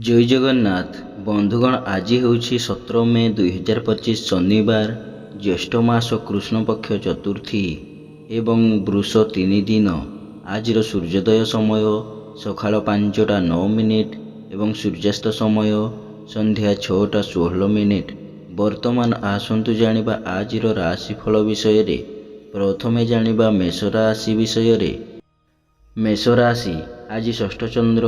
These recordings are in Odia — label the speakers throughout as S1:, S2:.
S1: ଜୟ ଜଗନ୍ନାଥ ବନ୍ଧୁଗଣ, ଆଜି ହେଉଛି 17 ମେ 2025 ଶନିବାର, ଜ୍ୟେଷ୍ଠ ମାସ କୃଷ୍ଣପକ୍ଷ ଚତୁର୍ଥୀ ଏବଂ ବୃଷ 3 ଦିନ। ଆଜିର ସୂର୍ଯ୍ୟୋଦୟ ସମୟ ସକାଳ 5ଟା 9 ଏବଂ ସୂର୍ଯ୍ୟାସ୍ତ ସମୟ ସନ୍ଧ୍ୟା 6ଟା 16। ବର୍ତ୍ତମାନ ଆସନ୍ତୁ ଜାଣିବା ଆଜିର ରାଶିଫଳ ବିଷୟରେ। ପ୍ରଥମେ ଜାଣିବା ମେଷ ରାଶି ବିଷୟରେ। ମେଷ ରାଶି ଆଜି ଷଷ୍ଠ ଚନ୍ଦ୍ର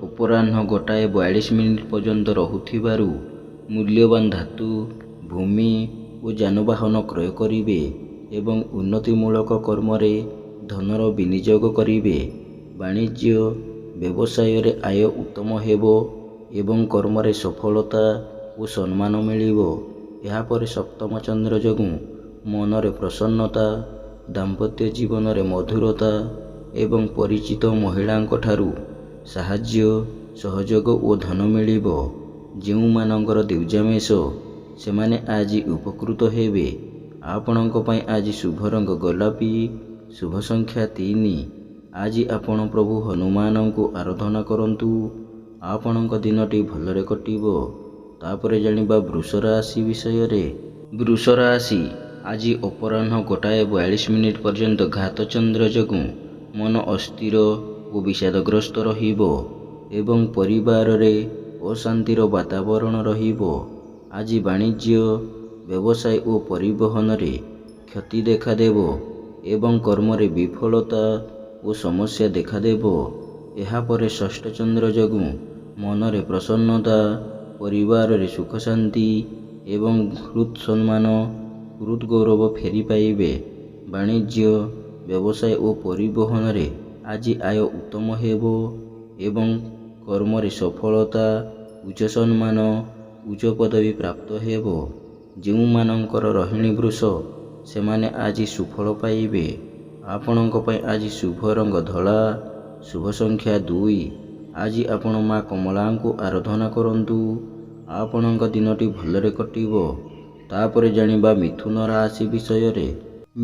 S1: ଅପରାହ୍ନ 1ଟା 42 ପର୍ଯ୍ୟନ୍ତ ରହୁଥିବାରୁ ମୂଲ୍ୟବାନ ଧାତୁ, ଭୂମି ଓ ଯାନବାହନ କ୍ରୟ କରିବେ ଏବଂ ଉନ୍ନତିମୂଳକ କର୍ମରେ ଧନର ବିନିଯୋଗ କରିବେ। ବାଣିଜ୍ୟ ବ୍ୟବସାୟରେ ଆୟ ଉତ୍ତମ ହେବ ଏବଂ କର୍ମରେ ସଫଳତା ଓ ସମ୍ମାନ ମିଳିବ। ଏହାପରେ ସପ୍ତମ ଚନ୍ଦ୍ର ଯୋଗୁଁ ମନରେ ପ୍ରସନ୍ନତା, ଦାମ୍ପତ୍ୟ ଜୀବନରେ ମଧୁରତା ଏବଂ ପରିଚିତ ମହିଳାଙ୍କଠାରୁ ସାହାଯ୍ୟ, ସହଯୋଗ ଓ ଧନ ମିଳିବ। ଯେଉଁମାନଙ୍କର ଦ୍ୱିଜା ମେଷ, ସେମାନେ ଆଜି ଉପକୃତ ହେବେ। ଆପଣଙ୍କ ପାଇଁ ଆଜି ଶୁଭ ରଙ୍ଗ ଗୋଲାପୀ, ଶୁଭ ସଂଖ୍ୟା 3। ଆଜି ଆପଣ ପ୍ରଭୁ ହନୁମାନଙ୍କୁ ଆରାଧନା କରନ୍ତୁ। ଆପଣଙ୍କ ଦିନଟି ଭଲରେ କଟିବ। ତାପରେ ଜାଣିବା ବୃଷ ରାଶି ବିଷୟରେ। ବୃଷ ରାଶି ଆଜି ଅପରାହ୍ନ 1ଟା 42 ପର୍ଯ୍ୟନ୍ତ ଘାତ ଚନ୍ଦ୍ର ଯୋଗୁଁ ମନ ଅସ୍ଥିର ଓ ବିଷାଦଗ୍ରସ୍ତ ରହିବ ଏବଂ ପରିବାରରେ ଅଶାନ୍ତିର ବାତାବରଣ ରହିବ। ଆଜି ବାଣିଜ୍ୟ, ବ୍ୟବସାୟ ଓ ପରିବହନରେ କ୍ଷତି ଦେଖାଦେବ ଏବଂ କର୍ମରେ ବିଫଳତା ଓ ସମସ୍ୟା ଦେଖାଦେବ। ଏହାପରେ ଷଷ୍ଠ ଚନ୍ଦ୍ର ଯୋଗୁଁ ମନରେ ପ୍ରସନ୍ନତା, ପରିବାରରେ ସୁଖ ଶାନ୍ତି ଏବଂ ହୃତ୍ ସମ୍ମାନ, ହୃତ୍ ଗୌରବ ଫେରି ପାଇବେ। ବାଣିଜ୍ୟ, ବ୍ୟବସାୟ ଓ ପରିବହନରେ ଆଜି ଆୟ ଉତ୍ତମ ହେବ ଏବଂ କର୍ମରେ ସଫଳତା, ଉଚ୍ଚ ସମ୍ମାନ, ଉଚ୍ଚ ପଦବୀ ପ୍ରାପ୍ତ ହେବ। ଯେଉଁମାନଙ୍କର ରୋହିଣୀ ବୃଷ, ସେମାନେ ଆଜି ସୁଫଳ ପାଇବେ। ଆପଣଙ୍କ ପାଇଁ ଆଜି ଶୁଭ ରଙ୍ଗ ଧଳା, ଶୁଭ ସଂଖ୍ୟା 2। ଆଜି ଆପଣ ମା କମଳାଙ୍କୁ ଆରାଧନା କରନ୍ତୁ। ଆପଣଙ୍କ ଦିନଟି ଭଲରେ କଟିବ। ତାପରେ ଜାଣିବା ମିଥୁନ ରାଶି ବିଷୟରେ।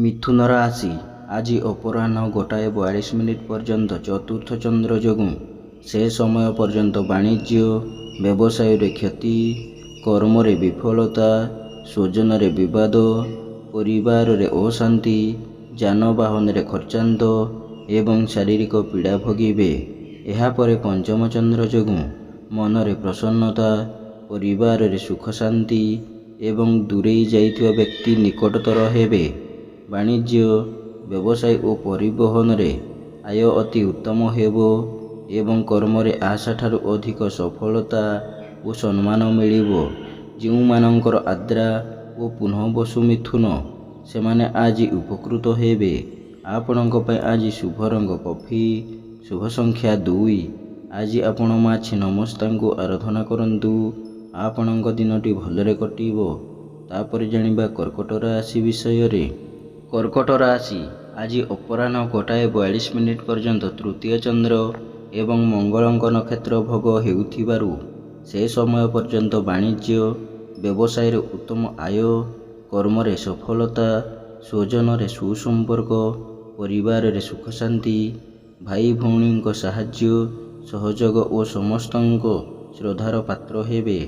S1: ମିଥୁନ ରାଶି ଆଜି ଅପରାହ୍ନ 1ଟା 42 ପର୍ଯ୍ୟନ୍ତ ଚତୁର୍ଥ ଚନ୍ଦ୍ର ଯୋଗୁଁ ସେ ସମୟ ପର୍ଯ୍ୟନ୍ତ ବାଣିଜ୍ୟ, ବ୍ୟବସାୟରେ କ୍ଷତି, କର୍ମରେ ବିଫଳତା, ସ୍ୱଜନରେ ବିବାଦ, ପରିବାରରେ ଅଶାନ୍ତି, ଯାନବାହନରେ ଖର୍ଚ୍ଚାନ୍ତ ଏବଂ ଶାରୀରିକ ପୀଡ଼ା ଭୋଗିବେ। ଏହାପରେ ପଞ୍ଚମ ଚନ୍ଦ୍ର ଯୋଗୁଁ ମନରେ ପ୍ରସନ୍ନତା, ପରିବାରରେ ସୁଖ ଶାନ୍ତି ଏବଂ ଦୂରେଇ ଯାଇଥିବା ବ୍ୟକ୍ତି ନିକଟତର ହେବେ। ବାଣିଜ୍ୟ, ବ୍ୟବସାୟ ଓ ପରିବହନରେ ଆୟ ଅତି ଉତ୍ତମ ହେବ ଏବଂ କର୍ମରେ ଆଶାଠାରୁ ଅଧିକ ସଫଳତା ଓ ସମ୍ମାନ ମିଳିବ। ଯେଉଁମାନଙ୍କର ଆଦ୍ରା ଓ ପୁନଃବସୁ ମିଥୁନ, ସେମାନେ ଆଜି ଉପକୃତ ହେବେ। ଆପଣଙ୍କ ପାଇଁ ଆଜି ଶୁଭ ରଙ୍ଗ କଫି, ଶୁଭ ସଂଖ୍ୟା 2। ଆଜି ଆପଣ ମା ଛିନ୍ନମସ୍ତାଙ୍କୁ ଆରାଧନା କରନ୍ତୁ। ଆପଣଙ୍କ ଦିନଟି ଭଲରେ କଟିବ। ତାପରେ ଜାଣିବା କର୍କଟ ରାଶି ବିଷୟରେ। କର୍କଟ ରାଶି ଆଜି ଅପରାହ୍ନ 1ଟା 42 ପର୍ଯ୍ୟନ୍ତ ତୃତୀୟ ଚନ୍ଦ୍ର ଏବଂ ମଙ୍ଗଳଙ୍କ ନକ୍ଷତ୍ର ଭୋଗ ହେଉଥିବାରୁ ସେ ସମୟ ପର୍ଯ୍ୟନ୍ତ ବାଣିଜ୍ୟ, ବ୍ୟବସାୟରେ ଉତ୍ତମ ଆୟ, କର୍ମରେ ସଫଳତା, ସ୍ୱଜନରେ ସୁସମ୍ପର୍କ, ପରିବାରରେ ସୁଖ ଶାନ୍ତି, ଭାଇ ଭଉଣୀଙ୍କ ସାହାଯ୍ୟ, ସହଯୋଗ ଓ ସମସ୍ତଙ୍କ ଶ୍ରଦ୍ଧାର ପାତ୍ର ହେବେ।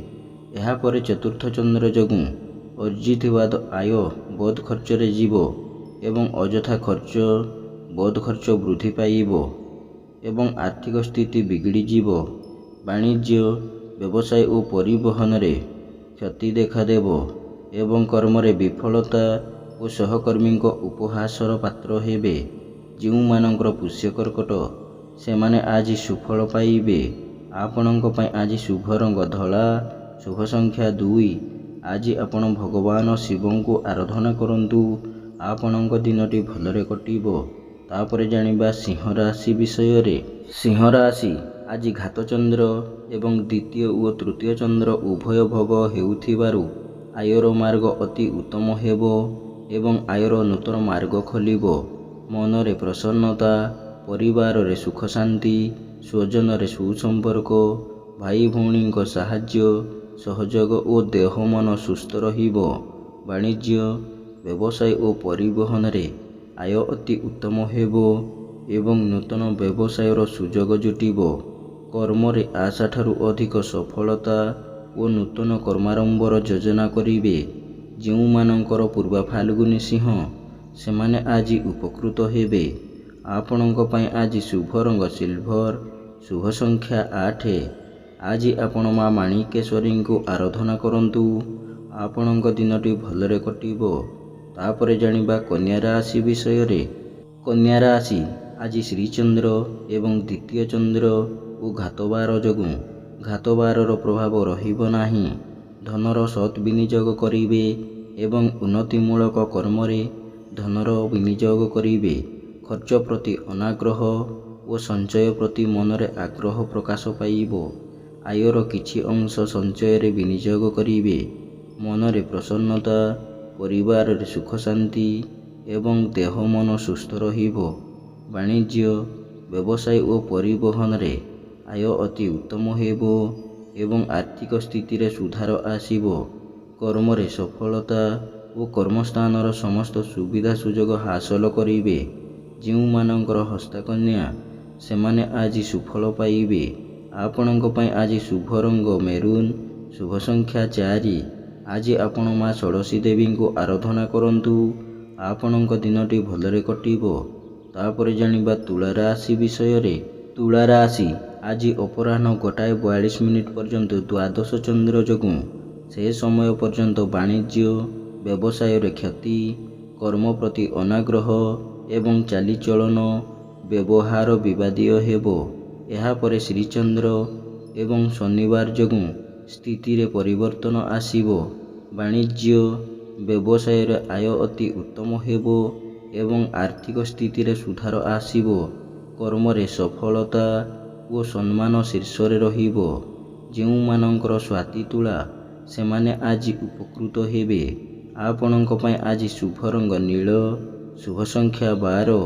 S1: ଏହାପରେ ଚତୁର୍ଥ ଚନ୍ଦ୍ର ଯୋଗୁଁ ଅର୍ଜିଥିବା ଆୟ ବଦ୍ ଖର୍ଚ୍ଚରେ ଯିବ ଏବଂ ଅଯଥା ଖର୍ଚ୍ଚ, ବଦ୍ ଖର୍ଚ୍ଚ ବୃଦ୍ଧି ପାଇବ ଏବଂ ଆର୍ଥିକ ସ୍ଥିତି ବିଗିଡ଼ିଯିବ। ବାଣିଜ୍ୟ, ବ୍ୟବସାୟ ଓ ପରିବହନରେ କ୍ଷତି ଦେଖାଦେବ ଏବଂ କର୍ମରେ ବିଫଳତା ଓ ସହକର୍ମୀଙ୍କ ଉପହାସର ପାତ୍ର ହେବେ। ଯେଉଁମାନଙ୍କର ପୁଷ୍ୟ କର୍କଟ, ସେମାନେ ଆଜି ସୁଫଳ ପାଇବେ। ଆପଣଙ୍କ ପାଇଁ ଆଜି ଶୁଭ ରଙ୍ଗ ଧଳା, ଶୁଭ ସଂଖ୍ୟା 2। ଆଜି ଆପଣ ଭଗବାନ ଶିବଙ୍କୁ ଆରାଧନା କରନ୍ତୁ। ଆପଣଙ୍କ ଦିନଟି ଭଲରେ କଟିବ। ତାପରେ ଜାଣିବା ସିଂହ ରାଶି ବିଷୟରେ। ସିଂହ ରାଶି ଆଜି ଘାତ ଚନ୍ଦ୍ର ଏବଂ ଦ୍ୱିତୀୟ ଓ ତୃତୀୟ ଚନ୍ଦ୍ର ଉଭୟ ଭୋଗ ହେଉଥିବାରୁ ଆୟର ମାର୍ଗ ଅତି ଉତ୍ତମ ହେବ ଏବଂ ଆୟର ନୂତନ ମାର୍ଗ ଖୋଲିବ। ମନରେ ପ୍ରସନ୍ନତା, ପରିବାରରେ ସୁଖ ଶାନ୍ତି, ସ୍ୱଜନରେ ସୁସମ୍ପର୍କ, ଭାଇ ଭଉଣୀଙ୍କ ସାହାଯ୍ୟ, ସହଯୋଗ ଓ ଦେହ ମନ ସୁସ୍ଥ ରହିବ। ବାଣିଜ୍ୟ, ବ୍ୟବସାୟ ଓ ପରିବହନରେ ଆୟ ଅତି ଉତ୍ତମ ହେବ ଏବଂ ନୂତନ ବ୍ୟବସାୟର ସୁଯୋଗ ଜୁଟିବ। କର୍ମରେ ଆଶାଠାରୁ ଅଧିକ ସଫଳତା ଓ ନୂତନ କର୍ମାରମ୍ଭର ଯୋଜନା କରିବେ। ଯେଉଁମାନଙ୍କର ପୂର୍ବା ଫାଲ୍ଗୁନୀ ସିଂହ, ସେମାନେ ଆଜି ଉପକୃତ ହେବେ। ଆପଣଙ୍କ ପାଇଁ ଆଜି ଶୁଭ ରଙ୍ଗ ସିଲଭର, ଶୁଭ ସଂଖ୍ୟା 8। ଆଜି ଆପଣ ମା ମାଣିକେଶ୍ୱରୀଙ୍କୁ ଆରାଧନା କରନ୍ତୁ। ଆପଣଙ୍କ ଦିନଟି ଭଲରେ କଟିବ। ତାପରେ ଜାଣିବା କନ୍ୟା ରାଶି ବିଷୟରେ। କନ୍ୟା ରାଶି ଆଜି ଶ୍ରୀଚନ୍ଦ୍ର ଏବଂ ଦ୍ୱିତୀୟ ଚନ୍ଦ୍ର ଓ ଘାତବାର ଯୋଗୁଁ ଘାତବାରର ପ୍ରଭାବ ରହିବ ନାହିଁ। ଧନର ସତ୍ ବିନିଯୋଗ କରିବେ ଏବଂ ଉନ୍ନତିମୂଳକ କର୍ମରେ ଧନର ବିନିଯୋଗ କରିବେ। ଖର୍ଚ୍ଚ ପ୍ରତି ଅନାଗ୍ରହ ଓ ସଞ୍ଚୟ ପ୍ରତି ମନରେ ଆଗ୍ରହ ପ୍ରକାଶ ପାଇବ। ଆୟର କିଛି ଅଂଶ ସଞ୍ଚୟରେ ବିନିଯୋଗ କରିବେ। ମନରେ ପ୍ରସନ୍ନତା, ପରିବାରରେ ସୁଖ ଶାନ୍ତି ଏବଂ ଦେହ ମନ ସୁସ୍ଥ ରହିବ। ବାଣିଜ୍ୟ, ବ୍ୟବସାୟ ଓ ପରିବହନରେ ଆୟ ଅତି ଉତ୍ତମ ହେବ ଏବଂ ଆର୍ଥିକ ସ୍ଥିତିରେ ସୁଧାର ଆସିବ। କର୍ମରେ ସଫଳତା ଓ କର୍ମସ୍ଥାନର ସମସ୍ତ ସୁବିଧା ସୁଯୋଗ ହାସଲ କରିବେ। ଯେଉଁମାନଙ୍କର ହସ୍ତକନ୍ୟା, ସେମାନେ ଆଜି ସୁଫଳ ପାଇବେ। ଆପଣଙ୍କ ପାଇଁ ଆଜି ଶୁଭ ରଙ୍ଗ ମେରୁନ୍, ଶୁଭ ସଂଖ୍ୟା 4। ଆଜି ଆପଣ ମା ଷୋଡ଼ଶୀ ଦେବୀଙ୍କୁ ଆରାଧନା କରନ୍ତୁ। ଆପଣଙ୍କ ଦିନଟି ଭଲରେ କଟିବ। ତାପରେ ଜାଣିବା ତୁଳା ରାଶି ବିଷୟରେ। ତୁଳା ରାଶି ଆଜି ଅପରାହ୍ନ 1:42 ପର୍ଯ୍ୟନ୍ତ ଦ୍ୱାଦଶ ଚନ୍ଦ୍ର ଯୋଗୁଁ ସେ ସମୟ ପର୍ଯ୍ୟନ୍ତ ବାଣିଜ୍ୟ, ବ୍ୟବସାୟରେ କ୍ଷତି, କର୍ମ ପ୍ରତି ଅନାଗ୍ରହ ଏବଂ ଚାଲିଚଳନ ବ୍ୟବହାର ବିବାଦୀୟ ହେବ। ଏହାପରେ ଶ୍ରୀଚନ୍ଦ୍ର ଏବଂ ଶନିବାର ଯୋଗୁଁ ସ୍ଥିତିରେ ପରିବର୍ତ୍ତନ ଆସିବ। ବାଣିଜ୍ୟ, ବ୍ୟବସାୟରେ ଆୟ ଅତି ଉତ୍ତମ ହେବ ଏବଂ ଆର୍ଥିକ ସ୍ଥିତିରେ ସୁଧାର ଆସିବ। କର୍ମରେ ସଫଳତା ଓ ସମ୍ମାନ ଶୀର୍ଷରେ ରହିବ। ଯେଉଁମାନଙ୍କର ସ୍ୱାତି ତୁଳା, ସେମାନେ ଆଜି ଉପକୃତ ହେବେ। ଆପଣଙ୍କ ପାଇଁ ଆଜି ଶୁଭ ରଙ୍ଗ ନୀଳ, ଶୁଭ ସଂଖ୍ୟା 12।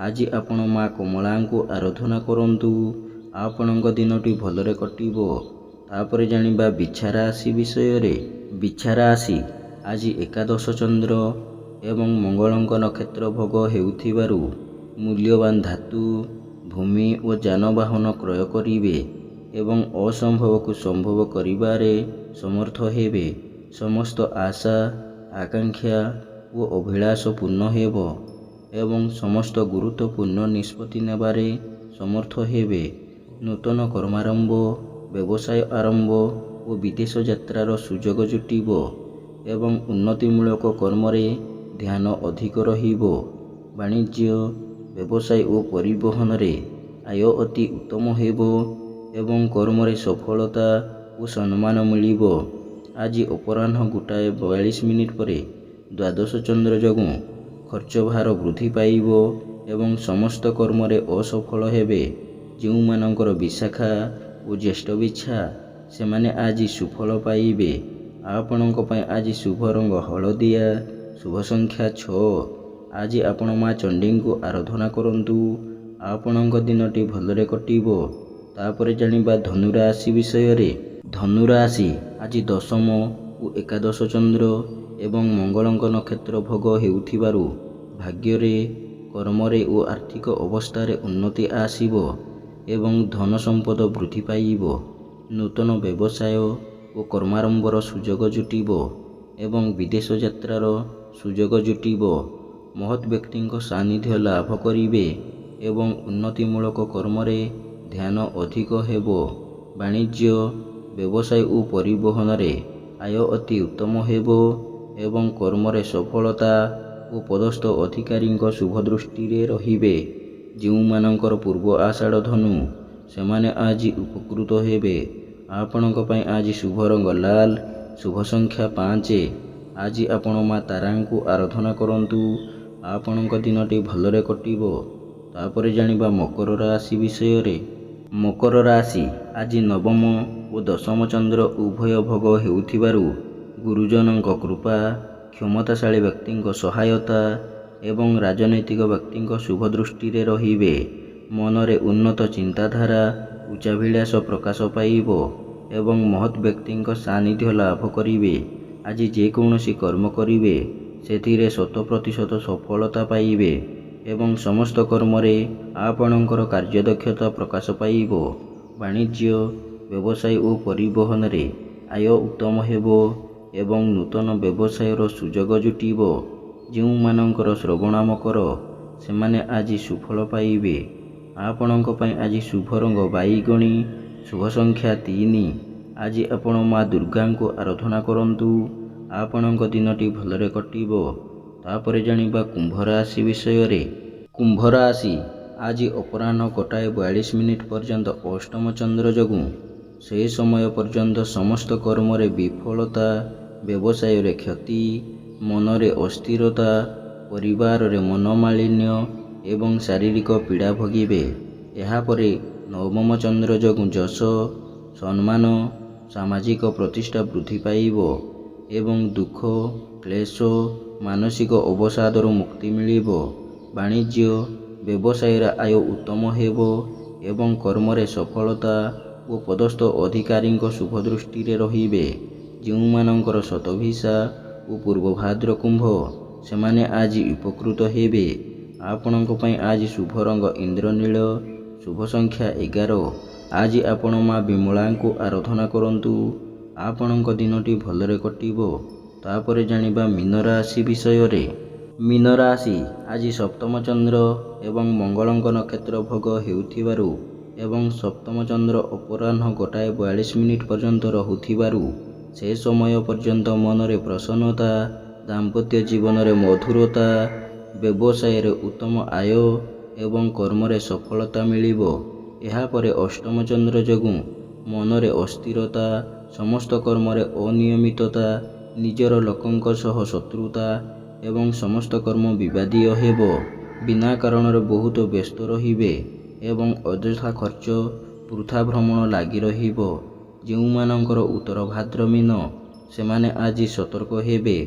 S1: ଆଜି ଆପଣ ମା କମଳାଙ୍କୁ ଆରାଧନା କରନ୍ତୁ। ଆପଣଙ୍କ ଦିନଟି ଭଲରେ କଟିବ। ତାପରେ ଜାଣିବା ବିଛା ରାଶି ବିଷୟରେ। ବିଛା ରାଶି ଆଜି ଏକାଦଶ ଚନ୍ଦ୍ର ଏବଂ ମଙ୍ଗଳଙ୍କ ନକ୍ଷତ୍ର ଭୋଗ ହେଉଥିବାରୁ ମୂଲ୍ୟବାନ ଧାତୁ, ଭୂମି ଓ ଯାନବାହନ କ୍ରୟ କରିବେ ଏବଂ ଅସମ୍ଭବକୁ ସମ୍ଭବ କରିବାରେ ସମର୍ଥ ହେବେ। ସମସ୍ତ ଆଶା, ଆକାଂକ୍ଷା ଓ ଅଭିଳାଷ ପୂର୍ଣ୍ଣ ହେବ ଏବଂ ସମସ୍ତ ଗୁରୁତ୍ୱପୂର୍ଣ୍ଣ ନିଷ୍ପତ୍ତି ନେବାରେ ସମର୍ଥ ହେବେ। ନୂତନ କର୍ମାରମ୍ଭ, ବ୍ୟବସାୟ ଆରମ୍ଭ ଓ ବିଦେଶ ଯାତ୍ରାର ସୁଯୋଗ ଜୁଟିବ ଏବଂ ଉନ୍ନତିମୂଳକ କର୍ମରେ ଧ୍ୟାନ ଅଧିକ ରହିବ। ବାଣିଜ୍ୟ, ବ୍ୟବସାୟ ଓ ପରିବହନରେ ଆୟ ଅତି ଉତ୍ତମ ହେବ ଏବଂ କର୍ମରେ ସଫଳତା ଓ ସମ୍ମାନ ମିଳିବ। ଆଜି ଅପରାହ୍ନ 1:42 ପରେ ଦ୍ୱାଦଶ ଚନ୍ଦ୍ର ଯୋଗୁଁ ଖର୍ଚ୍ଚ ଭାର ବୃଦ୍ଧି ପାଇବ ଏବଂ ସମସ୍ତ କର୍ମରେ ଅସଫଳ ହେବେ। ଯେଉଁମାନଙ୍କର ବିଶାଖା ଓ ଜ୍ୟେଷ୍ଠ ବିଛା, ସେମାନେ ଆଜି ସୁଫଳ ପାଇବେ। ଆପଣଙ୍କ ପାଇଁ ଆଜି ଶୁଭ ରଙ୍ଗ ହଳଦିଆ, ଶୁଭ ସଂଖ୍ୟା 6। ଆଜି ଆପଣ ମା ଚଣ୍ଡୀଙ୍କୁ ଆରାଧନା କରନ୍ତୁ। ଆପଣଙ୍କ ଦିନଟି ଭଲରେ କଟିବ। ତାପରେ ଜାଣିବା ଧନୁ ରାଶି ବିଷୟରେ। ଧନୁ ରାଶି ଆଜି ଦଶମ ଓ ଏକାଦଶ ଚନ୍ଦ୍ର ଏବଂ ମଙ୍ଗଳଙ୍କ ନକ୍ଷତ୍ର ଭୋଗ ହେଉଥିବାରୁ ଭାଗ୍ୟରେ, କର୍ମରେ ଓ ଆର୍ଥିକ ଅବସ୍ଥାରେ ଉନ୍ନତି ଆସିବ ଏବଂ ଧନ ସମ୍ପଦ ବୃଦ୍ଧି ପାଇବ। ନୂତନ ବ୍ୟବସାୟ ଓ କର୍ମାରମ୍ଭର ସୁଯୋଗ ଜୁଟିବ ଏବଂ ବିଦେଶ ଯାତ୍ରାର ସୁଯୋଗ ଜୁଟିବ। ମହତ୍ ବ୍ୟକ୍ତିଙ୍କ ସାନ୍ନିଧ୍ୟ ଲାଭ କରିବେ ଏବଂ ଉନ୍ନତିମୂଳକ କର୍ମରେ ଧ୍ୟାନ ଅଧିକ ହେବ। ବାଣିଜ୍ୟ, ବ୍ୟବସାୟ ଓ ପରିବହନରେ ଆୟ ଅତି ଉତ୍ତମ ହେବ ଏବଂ କର୍ମରେ ସଫଳତା ଓ ପଦସ୍ଥ ଅଧିକାରୀଙ୍କ ଶୁଭ ଦୃଷ୍ଟିରେ ରହିବେ। ଯେଉଁମାନଙ୍କର ପୂର୍ବ ଆଷାଢ଼ ଧନୁ, ସେମାନେ ଆଜି ଉପକୃତ ହେବେ। ଆପଣଙ୍କ ପାଇଁ ଆଜି ଶୁଭ ରଙ୍ଗ ଲାଲ, ଶୁଭ ସଂଖ୍ୟା 5। ଆଜି ଆପଣ ମା ତାରାଙ୍କୁ ଆରାଧନା କରନ୍ତୁ। ଆପଣଙ୍କ ଦିନଟି ଭଲରେ କଟିବ। ତାପରେ ଜାଣିବା ମକର ରାଶି ବିଷୟରେ। ମକର ରାଶି ଆଜି ନବମ ଓ ଦଶମ ଚନ୍ଦ୍ର ଉଭୟ ଭୋଗ ହେଉଥିବାରୁ ଗୁରୁଜନଙ୍କ କୃପା, କ୍ଷମତାଶାଳୀ ବ୍ୟକ୍ତିଙ୍କ ସହାୟତା ଏବଂ ରାଜନୈତିକ ବ୍ୟକ୍ତିଙ୍କ ଶୁଭ ଦୃଷ୍ଟିରେ ରହିବେ। ମନରେ ଉନ୍ନତ ଚିନ୍ତାଧାରା, ଉଚ୍ଚାଭିଳାଷ ପ୍ରକାଶ ପାଇବ ଏବଂ ମହତ୍ ବ୍ୟକ୍ତିଙ୍କ ସାନ୍ନିଧ୍ୟ ଲାଭ କରିବେ। ଆଜି ଯେକୌଣସି କର୍ମ କରିବେ, ସେଥିରେ 100% ସଫଳତା ପାଇବେ ଏବଂ ସମସ୍ତ କର୍ମରେ ଆପଣଙ୍କର କାର୍ଯ୍ୟଦକ୍ଷତା ପ୍ରକାଶ ପାଇବ। ବାଣିଜ୍ୟ, ବ୍ୟବସାୟ ଓ ପରିବହନରେ ଆୟ ଉତ୍ତମ ହେବ ଏବଂ ନୂତନ ବ୍ୟବସାୟର ସୁଯୋଗ ଜୁଟିବ। ଯେଉଁମାନଙ୍କର ଶ୍ରବଣ ମକର ସେମାନେ ଆଜି ସୁଫଳ ପାଇବେ। ଆପଣଙ୍କ ପାଇଁ ଆଜି ଶୁଭ ରଙ୍ଗ ବାଇଗଣୀ, ଶୁଭ ସଂଖ୍ୟା 3। ଆଜି ଆପଣ ମା ଦୁର୍ଗାଙ୍କୁ ଆରାଧନା କରନ୍ତୁ। ଆପଣଙ୍କ ଦିନଟି ଭଲରେ କଟିବ। ତାପରେ ଜାଣିବା କୁମ୍ଭ ରାଶି ବିଷୟରେ। କୁମ୍ଭ ରାଶି ଆଜି ଅପରାହ୍ନ 1:42 ପର୍ଯ୍ୟନ୍ତ ଅଷ୍ଟମ ଚନ୍ଦ୍ର ଯୋଗୁଁ ସେ ସମୟ ପର୍ଯ୍ୟନ୍ତ ସମସ୍ତ କର୍ମରେ ବିଫଳତା, ବ୍ୟବସାୟରେ କ୍ଷତି, ମନରେ ଅସ୍ଥିରତା, ପରିବାରରେ ମନୋମାଳିନ୍ୟ ଏବଂ ଶାରୀରିକ ପୀଡ଼ା ଭୋଗିବେ। ଏହାପରେ ନବମ ଚନ୍ଦ୍ର ଯୋଗୁଁ ଯଶ, ସମ୍ମାନ, ସାମାଜିକ ପ୍ରତିଷ୍ଠା ବୃଦ୍ଧି ପାଇବ ଏବଂ ଦୁଃଖ, କ୍ଲେଶ, ମାନସିକ ଅବସାଦରୁ ମୁକ୍ତି ମିଳିବ। ବାଣିଜ୍ୟ, ବ୍ୟବସାୟରେ ଆୟ ଉତ୍ତମ ହେବ ଏବଂ କର୍ମରେ ସଫଳତା ଓ ପଦସ୍ଥ ଅଧିକାରୀଙ୍କ ଶୁଭ ଦୃଷ୍ଟିରେ ରହିବେ। ଯେଉଁମାନଙ୍କର ଶତଭିସା ଓ ପୂର୍ବଭାଦ୍ର କୁମ୍ଭ ସେମାନେ ଆଜି ଉପକୃତ ହେବେ। ଆପଣଙ୍କ ପାଇଁ ଆଜି ଶୁଭ ରଙ୍ଗ ଇନ୍ଦ୍ରନୀଳ, ଶୁଭ ସଂଖ୍ୟା 11। ଆଜି ଆପଣ ମା ବିମଳାଙ୍କୁ ଆରାଧନା କରନ୍ତୁ। ଆପଣଙ୍କ ଦିନଟି ଭଲରେ କଟିବ। ତାପରେ ଜାଣିବା ମୀନ ରାଶି ବିଷୟରେ। ମୀନ ରାଶି ଆଜି ସପ୍ତମ ଚନ୍ଦ୍ର ଏବଂ ମଙ୍ଗଳଙ୍କ ନକ୍ଷତ୍ର ଭୋଗ ହେଉଥିବାରୁ ଏବଂ ସପ୍ତମ ଚନ୍ଦ୍ର ଅପରାହ୍ନ 1:42 ପର୍ଯ୍ୟନ୍ତ ରହୁଥିବାରୁ ସେ ସମୟ ପର୍ଯ୍ୟନ୍ତ ମନରେ ପ୍ରସନ୍ନତା, ଦାମ୍ପତ୍ୟ ଜୀବନରେ ମଧୁରତା, ବ୍ୟବସାୟରେ ଉତ୍ତମ ଆୟ ଏବଂ କର୍ମରେ ସଫଳତା ମିଳିବ। ଏହାପରେ ଅଷ୍ଟମ ଚନ୍ଦ୍ର ଯୋଗୁଁ ମନରେ ଅସ୍ଥିରତା, ସମସ୍ତ କର୍ମରେ ଅନିୟମିତତା, ନିଜର ଲୋକଙ୍କ ସହ ଶତ୍ରୁତା ଏବଂ ସମସ୍ତ କର୍ମ ବିବାଦୀୟ ହେବ। ବିନା କାରଣରେ ବହୁତ ବ୍ୟସ୍ତ ରହିବେ ଏବଂ ଅଯଥା ଖର୍ଚ୍ଚ, ବୃଥା ଭ୍ରମଣ ଲାଗି ରହିବ। ଯେଉଁମାନଙ୍କର ଉତ୍ତର ଭାଦ୍ର ମୀନ ସେମାନେ ଆଜି ସତର୍କ ହେବେ।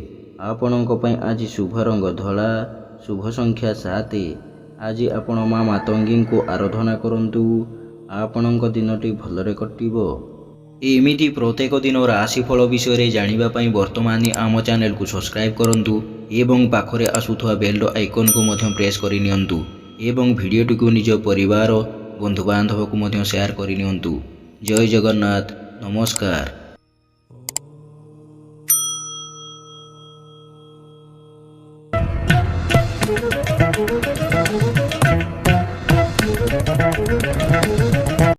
S1: ଆପଣଙ୍କ ପାଇଁ ଆଜି ଶୁଭ ରଙ୍ଗ ଧଳା, ଶୁଭ ସଂଖ୍ୟା 7। ଆଜି ଆପଣ ମା ମାତଙ୍ଗୀଙ୍କୁ ଆରାଧନା କରନ୍ତୁ। ଆପଣଙ୍କ ଦିନଟି ଭଲରେ କଟିବ। ଏମିତି ପ୍ରତ୍ୟେକ ଦିନ ରାଶିଫଳ ବିଷୟରେ ଜାଣିବା ପାଇଁ ବର୍ତ୍ତମାନ ଆମ ଚ୍ୟାନେଲକୁ ସବସ୍କ୍ରାଇବ୍ କରନ୍ତୁ ଏବଂ ପାଖରେ ଆସୁଥିବା ବେଲ୍ ଆଇକନ୍କୁ ମଧ୍ୟ ପ୍ରେସ୍ କରିନିଅନ୍ତୁ ଏବଂ ଭିଡ଼ିଓଟିକୁ ନିଜ ପରିବାର, ବନ୍ଧୁବାନ୍ଧବକୁ ମଧ୍ୟ ସେୟାର କରିନିଅନ୍ତୁ। ଜୟ ଜଗନ୍ନାଥ। ନମସ୍କାର।